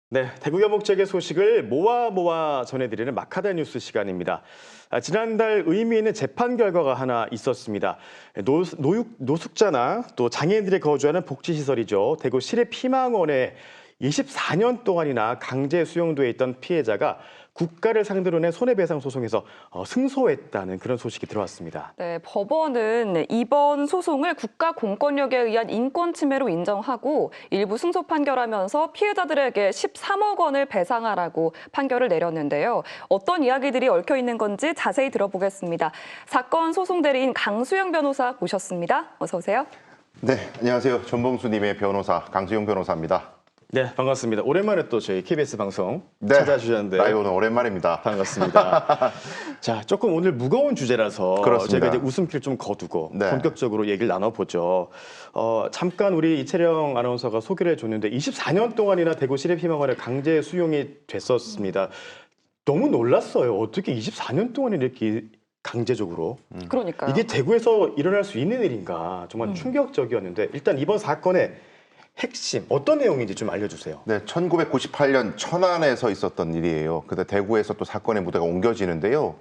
네, 대구 여목지역의 소식을 모아 전해드리는 마카다 뉴스 시간입니다. 지난달 의미 있는 재판 결과가 하나 있었습니다. 노숙자나 또 장애인들이 거주하는 복지시설이죠. 대구 시립희망원에 24년 동안이나 강제 수용돼 있던 피해자가 국가를 상대로 낸 손해배상 소송에서 승소했다는 그런 소식이 들어왔습니다. 네, 법원은 이번 소송을 국가 공권력에 의한 인권 침해로 인정하고 일부 승소 판결하면서 피해자들에게 13억 원을 배상하라고 판결을 내렸는데요. 어떤 이야기들이 얽혀 있는 건지 자세히 들어보겠습니다. 사건 소송 대리인 강수영 변호사 모셨습니다. 어서 오세요. 네, 안녕하세요. 전봉수님의 변호사 강수영 변호사입니다. 네, 반갑습니다. 오랜만에 또 저희 KBS 방송 네, 찾아주셨는데 라이브는 오랜만입니다. 반갑습니다. 자, 조금 오늘 무거운 주제라서 그렇습니다. 저희가 이제 웃음기를 좀 거두고 네. 본격적으로 얘기를 나눠보죠. 잠깐 우리 이채령 아나운서가 소개를 해줬는데 24년 동안이나 대구 시립희망원에 강제 수용이 됐었습니다. 너무 놀랐어요. 어떻게 24년 동안 이렇게 강제적으로. 그러니까요. 이게 대구에서 일어날 수 있는 일인가 정말 충격적이었는데 일단 이번 사건의 핵심 어떤 내용인지 좀 알려주세요. 네, 1998년 천안에서 있었던 일이에요. 근데 대구에서 또 사건의 무대가 옮겨지는데요.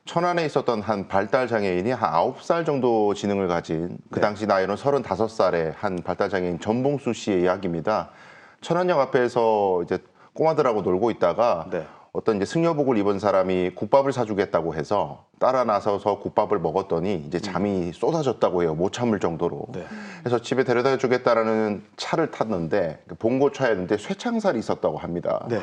천안에 있었던 한 발달 장애인이 한 9살 정도 지능을 가진 그 당시 나이로는 35살의 한 발달 장애인 전봉수 씨의 이야기입니다. 천안역 앞에서 이제 꼬마들하고 놀고 있다가 네. 어떤 이제 승려복을 입은 사람이 국밥을 사주겠다고 해서 따라 나서서 국밥을 먹었더니 이제 잠이 쏟아졌다고 해요. 못 참을 정도로. 네. 그래서 집에 데려다 주겠다라는 차를 탔는데 봉고차였는데 쇠창살이 있었다고 합니다. 네.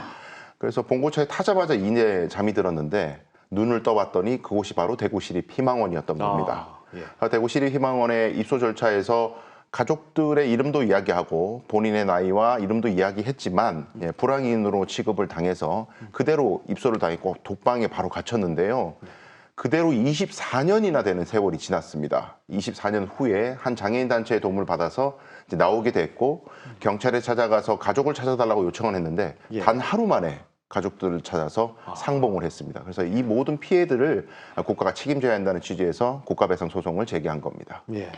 그래서 봉고차에 타자마자 이내 잠이 들었는데 눈을 떠봤더니 그곳이 바로 대구시립희망원이었던 겁니다. 예. 대구시립희망원의 입소 절차에서 가족들의 이름도 이야기하고 본인의 나이와 이름도 이야기했지만 불황인으로 취급을 당해서 그대로 입소를 당했고 독방에 바로 갇혔는데요. 그대로 24년이나 되는 세월이 지났습니다. 24년 후에 한 장애인 단체의 도움을 받아서 이제 나오게 됐고 경찰에 찾아가서 가족을 찾아달라고 요청을 했는데 단 하루 만에 가족들을 찾아서 상봉을 했습니다. 그래서 이 모든 피해들을 국가가 책임져야 한다는 취지에서 국가배상 소송을 제기한 겁니다. 예.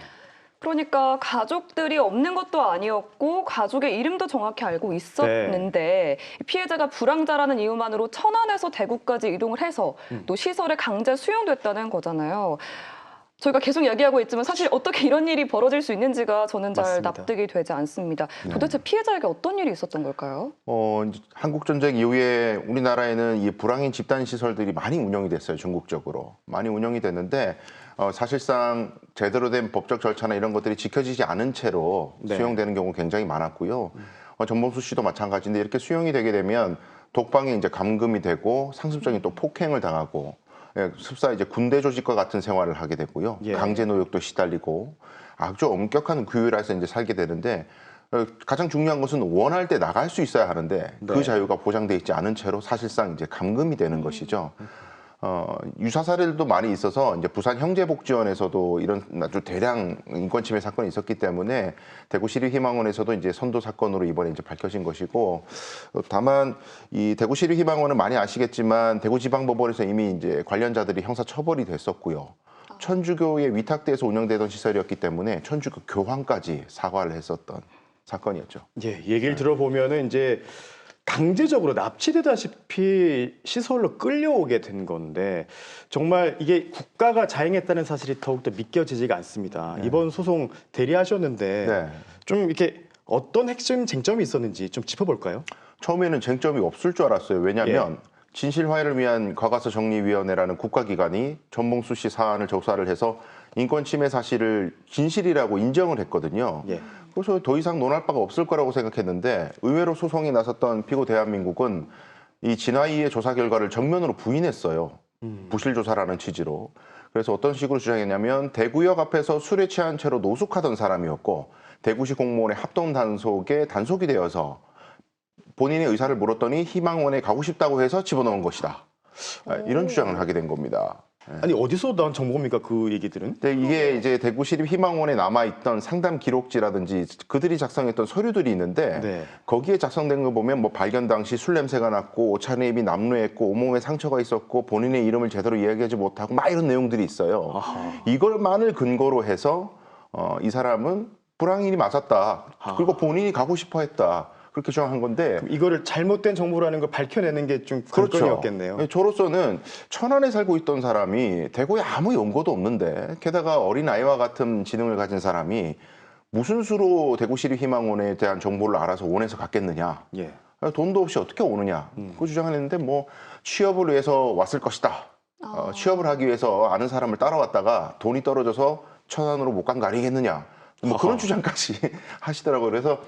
그러니까 가족들이 없는 것도 아니었고 가족의 이름도 정확히 알고 있었는데 피해자가 불황자라는 이유만으로 천안에서 대구까지 이동을 해서 또 시설에 강제 수용됐다는 거잖아요. 저희가 계속 이야기하고 있지만 사실 어떻게 이런 일이 벌어질 수 있는지가 저는 잘 맞습니다. 납득이 되지 않습니다. 도대체 피해자에게 어떤 일이 있었던 걸까요? 이제 한국전쟁 이후에 우리나라에는 이 불황인 집단 시설들이 많이 운영이 됐어요. 전국적으로 많이 운영이 됐는데 사실상 제대로 된 법적 절차나 이런 것들이 지켜지지 않은 채로 수용되는 경우가 굉장히 많았고요. 전봉수 씨도 마찬가지인데 이렇게 수용이 되게 되면 독방에 이제 감금이 되고 상습적인 또 폭행을 당하고 습사 이제 군대 조직과 같은 생활을 하게 되고요. 강제 노역도 시달리고 아주 엄격한 규율에서 이제 살게 되는데 가장 중요한 것은 원할 때 나갈 수 있어야 하는데 그 자유가 보장돼 있지 않은 채로 사실상 이제 감금이 되는 것이죠. 유사 사례들도 많이 있어서 이제 부산 형제복지원에서도 이런 아주 대량 인권 침해 사건이 있었기 때문에 대구시립희망원에서도 이제 선도 사건으로 이번에 이제 밝혀진 것이고 다만 이 대구시립희망원은 많이 아시겠지만 대구지방법원에서 이미 이제 관련자들이 형사 처벌이 됐었고요. 천주교에 위탁돼서 운영되던 시설이었기 때문에 천주교 교황까지 사과를 했었던 사건이었죠. 예, 얘기를 들어보면은 이제 강제적으로 납치되다시피 시설로 끌려오게 된 건데 정말 이게 국가가 자행했다는 사실이 더욱더 믿겨지지가 않습니다. 이번 소송 대리하셨는데 좀 이렇게 어떤 핵심 쟁점이 있었는지 좀 짚어볼까요? 처음에는 쟁점이 없을 줄 알았어요. 왜냐하면 진실화해를 위한 과거사 정리위원회라는 국가기관이 전봉수 씨 사안을 조사를 해서 인권 침해 사실을 진실이라고 인정을 했거든요. 그래서 더 이상 논할 바가 없을 거라고 생각했는데 의외로 소송에 나섰던 피고 대한민국은 이 진화위의 조사 결과를 정면으로 부인했어요. 부실 조사라는 취지로. 그래서 어떤 식으로 주장했냐면 대구역 앞에서 술에 취한 채로 노숙하던 사람이었고 대구시 공무원의 합동 단속에 단속이 되어서 본인의 의사를 물었더니 희망원에 가고 싶다고 해서 집어넣은 것이다. 이런 주장을 하게 된 겁니다. 아니 어디서 난 정보입니까 그 얘기들은? 이게 이제 대구시립희망원에 남아있던 상담 기록지라든지 그들이 작성했던 서류들이 있는데 거기에 작성된 거 보면 뭐 발견 당시 술 냄새가 났고 오찬에 입이 남루했고 온몸에 상처가 있었고 본인의 이름을 제대로 이야기하지 못하고 막 이런 내용들이 있어요. 이걸만을 근거로 해서 이 사람은 불황인이 맞았다. 그리고 본인이 가고 싶어 했다. 그렇게 주장한 건데 이거를 잘못된 정보라는 걸 밝혀내는 게 좀 관건이었겠네요. 네, 저로서는 천안에 살고 있던 사람이 대구에 아무 연고도 없는데 게다가 어린아이와 같은 지능을 가진 사람이 무슨 수로 대구시립희망원에 대한 정보를 알아서 원해서 갔겠느냐. 예. 돈도 없이 어떻게 오느냐. 그 주장을 했는데 뭐 취업을 위해서 왔을 것이다. 취업을 하기 위해서 아는 사람을 따라왔다가 돈이 떨어져서 천안으로 못 간 거 아니겠느냐. 뭐 그런 주장까지 하시더라고요. 그래서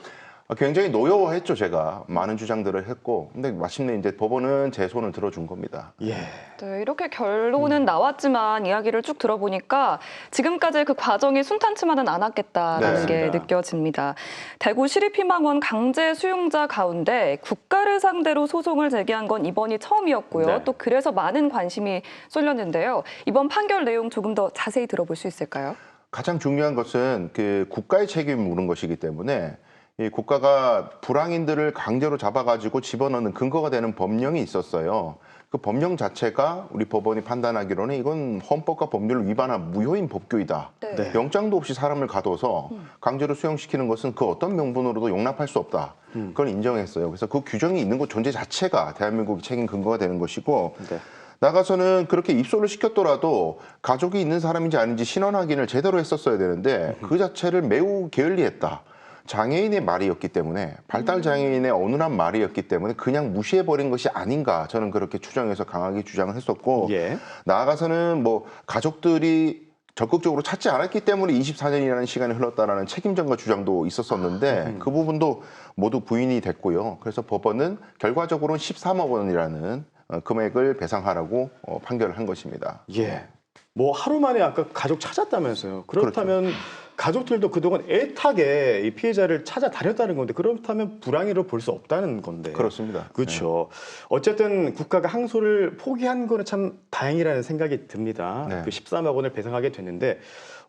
굉장히 노여워했죠, 제가. 많은 주장들을 했고. 근데 마침내 이제 법원은 제 손을 들어준 겁니다. 예. 네, 이렇게 결론은 나왔지만 이야기를 쭉 들어보니까 지금까지 그 과정이 순탄치만은 않았겠다라는 네, 게 맞습니다. 느껴집니다. 대구 시립희망원 강제 수용자 가운데 국가를 상대로 소송을 제기한 건 이번이 처음이었고요. 네. 또 그래서 많은 관심이 쏠렸는데요. 이번 판결 내용 조금 더 자세히 들어볼 수 있을까요? 가장 중요한 것은 그 국가의 책임을 물은 것이기 때문에 이 국가가 불황인들을 강제로 잡아가지고 집어넣는 근거가 되는 법령이 있었어요. 그 법령 자체가 우리 법원이 판단하기로는 이건 헌법과 법률을 위반한 무효인 법규이다. 네. 영장도 없이 사람을 가둬서 강제로 수용시키는 것은 그 어떤 명분으로도 용납할 수 없다. 그걸 인정했어요. 그래서 그 규정이 있는 것 존재 자체가 대한민국의 책임 근거가 되는 것이고 네. 나가서는 그렇게 입소를 시켰더라도 가족이 있는 사람인지 아닌지 신원 확인을 제대로 했었어야 되는데 그 자체를 매우 게을리했다. 장애인의 말이었기 때문에 발달 장애인의 어눌한 말이었기 때문에 그냥 무시해버린 것이 아닌가 저는 그렇게 추정해서 강하게 주장을 했었고 예. 나아가서는 뭐 가족들이 적극적으로 찾지 않았기 때문에 24년이라는 시간이 흘렀다라는 책임전가 주장도 있었었는데 그 부분도 모두 부인이 됐고요. 그래서 법원은 결과적으로는 13억 원이라는 금액을 배상하라고 판결을 한 것입니다. 예. 뭐 하루 만에 아까 가족 찾았다면서요. 그렇다면 가족들도 그동안 애타게 이 피해자를 찾아다녔다는 건데 그렇다면 불황이로 볼 수 없다는 건데. 그렇습니다. 그렇죠. 어쨌든 국가가 항소를 포기한 거는 참 다행이라는 생각이 듭니다. 네. 그 13억 원을 배상하게 됐는데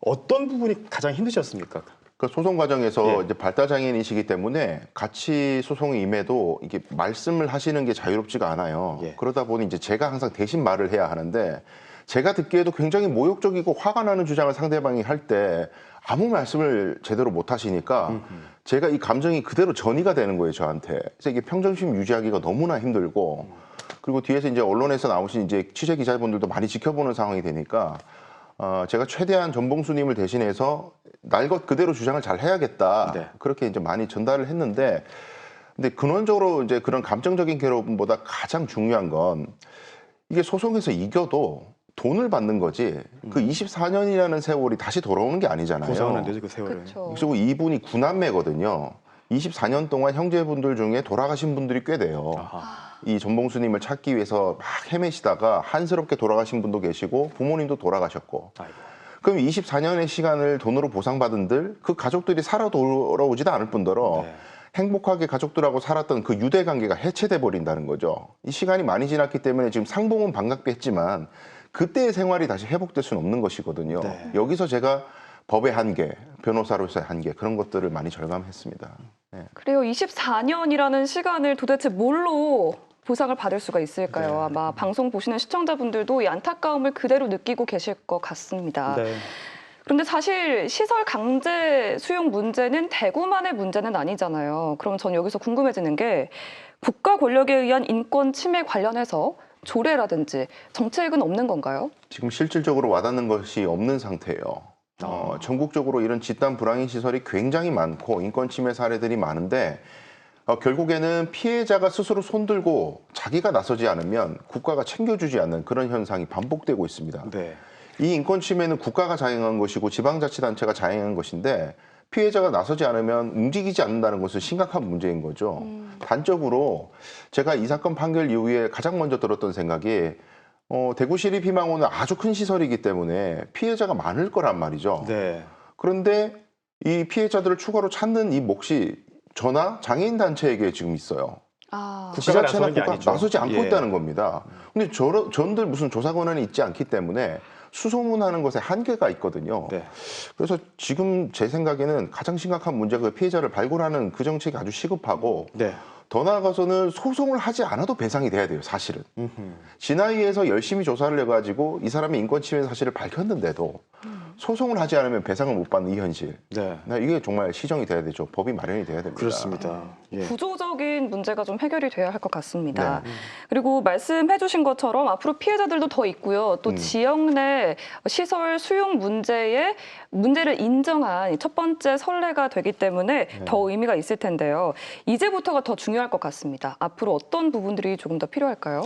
어떤 부분이 가장 힘드셨습니까? 그 소송 과정에서 예. 이제 발달 장애인이시기 때문에 같이 소송에 임해도 이게 말씀을 하시는 게 자유롭지가 않아요. 예. 그러다 보니 이제 제가 항상 대신 말을 해야 하는데 제가 듣기에도 굉장히 모욕적이고 화가 나는 주장을 상대방이 할 때 아무 말씀을 제대로 못 하시니까 제가 이 감정이 그대로 전이가 되는 거예요, 저한테. 그래서 이게 평정심 유지하기가 너무나 힘들고 그리고 뒤에서 이제 언론에서 나오신 이제 취재 기자분들도 많이 지켜보는 상황이 되니까 제가 최대한 전봉수님을 대신해서 날 것 그대로 주장을 잘 해야겠다. 네. 그렇게 이제 많이 전달을 했는데 근데 근원적으로 이제 그런 감정적인 괴로움보다 가장 중요한 건 이게 소송에서 이겨도 돈을 받는 거지 그 24년이라는 세월이 다시 돌아오는 게 아니잖아요. 보상은 안 되죠, 그 세월은. 그렇죠. 그리고 이분이 9남매거든요. 24년 동안 형제분들 중에 돌아가신 분들이 꽤 돼요. 아하. 이 전봉수님을 찾기 위해서 막 헤매시다가 한스럽게 돌아가신 분도 계시고 부모님도 돌아가셨고 아이고. 그럼 24년의 시간을 돈으로 보상받은들 그 가족들이 살아 돌아오지도 않을 뿐더러 네. 행복하게 가족들하고 살았던 그 유대 관계가 해체돼 버린다는 거죠. 이 시간이 많이 지났기 때문에 지금 상봉은 반갑게 했지만 그때의 생활이 다시 회복될 수는 없는 것이거든요. 네. 여기서 제가 법의 한계, 변호사로서의 한계 그런 것들을 많이 절감했습니다. 네. 그래요. 24년이라는 시간을 도대체 뭘로 보상을 받을 수가 있을까요? 네. 아마 방송 보시는 시청자분들도 이 안타까움을 그대로 느끼고 계실 것 같습니다. 네. 그런데 사실 시설 강제 수용 문제는 대구만의 문제는 아니잖아요. 그럼 전 여기서 궁금해지는 게 국가 권력에 의한 인권 침해 관련해서 조례라든지 정책은 없는 건가요? 지금 실질적으로 와닿는 것이 없는 상태예요. 전국적으로 이런 집단 불황인 시설이 굉장히 많고 인권 침해 사례들이 많은데 결국에는 피해자가 스스로 손들고 자기가 나서지 않으면 국가가 챙겨주지 않는 그런 현상이 반복되고 있습니다. 네. 이 인권 침해는 국가가 자행한 것이고 지방자치단체가 자행한 것인데 피해자가 나서지 않으면 움직이지 않는다는 것은 심각한 문제인 거죠. 단적으로 제가 이 사건 판결 이후에 가장 먼저 들었던 생각이 대구시립희망원은 아주 큰 시설이기 때문에 피해자가 많을 거란 말이죠. 네. 그런데 이 피해자들을 추가로 찾는 이 몫이 저나 장애인 단체에게 지금 있어요. 아, 국가가 지자체나 나서는 게 국가 아니죠. 나서지 않고 예. 있다는 겁니다. 근데 저런들 무슨 조사 권한이 있지 않기 때문에 수소문하는 것에 한계가 있거든요. 네. 그래서 지금 제 생각에는 가장 심각한 문제가 그 피해자를 발굴하는 그 정책이 아주 시급하고 네. 더 나아가서는 소송을 하지 않아도 배상이 돼야 돼요, 사실은. 진화위에서 열심히 조사를 해가지고 이 사람의 인권 침해 사실을 밝혔는데도 소송을 하지 않으면 배상을 못 받는 이 현실. 네. 이게 정말 시정이 돼야 되죠. 법이 마련이 돼야 됩니다. 그렇습니다. 예. 구조적인 문제가 좀 해결이 돼야 할 것 같습니다. 네. 그리고 말씀해 주신 것처럼 앞으로 피해자들도 더 있고요. 또 지역 내 시설 수용 문제를 인정한 첫 번째 선례가 되기 때문에 더 의미가 있을 텐데요. 이제부터가 더 중요할 것 같습니다. 앞으로 어떤 부분들이 조금 더 필요할까요?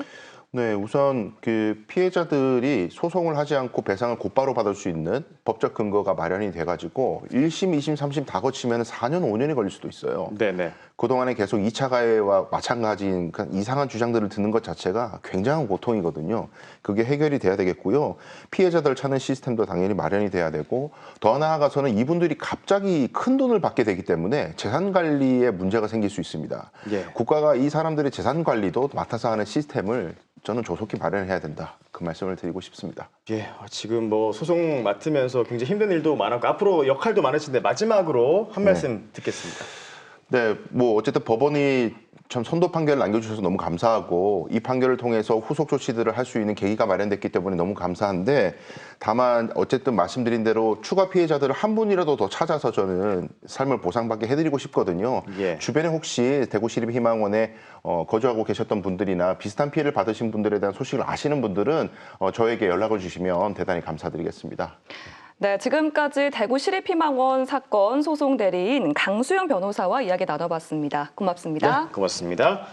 네, 우선 그 피해자들이 소송을 하지 않고 배상을 곧바로 받을 수 있는 법적 근거가 마련이 돼가지고 1심, 2심, 3심 다 거치면 4년, 5년이 걸릴 수도 있어요. 네네. 그동안에 계속 2차 가해와 마찬가지인 이상한 주장들을 듣는 것 자체가 굉장한 고통이거든요. 그게 해결이 돼야 되겠고요. 피해자들 찾는 시스템도 당연히 마련이 돼야 되고 더 나아가서는 이분들이 갑자기 큰 돈을 받게 되기 때문에 재산 관리에 문제가 생길 수 있습니다. 예. 국가가 이 사람들의 재산 관리도 맡아서 하는 시스템을 저는 조속히 마련해야 된다. 그 말씀을 드리고 싶습니다. 예, 지금 뭐 소송 맡으면서 굉장히 힘든 일도 많았고 앞으로 역할도 많으신데 마지막으로 한 말씀 듣겠습니다. 네, 뭐 어쨌든 법원이 참 선도 판결을 남겨주셔서 너무 감사하고 이 판결을 통해서 후속 조치들을 할 수 있는 계기가 마련됐기 때문에 너무 감사한데 다만 어쨌든 말씀드린 대로 추가 피해자들을 한 분이라도 더 찾아서 저는 삶을 보상받게 해드리고 싶거든요. 예. 주변에 혹시 대구시립희망원에 거주하고 계셨던 분들이나 비슷한 피해를 받으신 분들에 대한 소식을 아시는 분들은 저에게 연락을 주시면 대단히 감사드리겠습니다. 네, 지금까지 대구시립희망원 사건 소송 대리인 강수영 변호사와 이야기 나눠봤습니다. 고맙습니다. 네, 고맙습니다.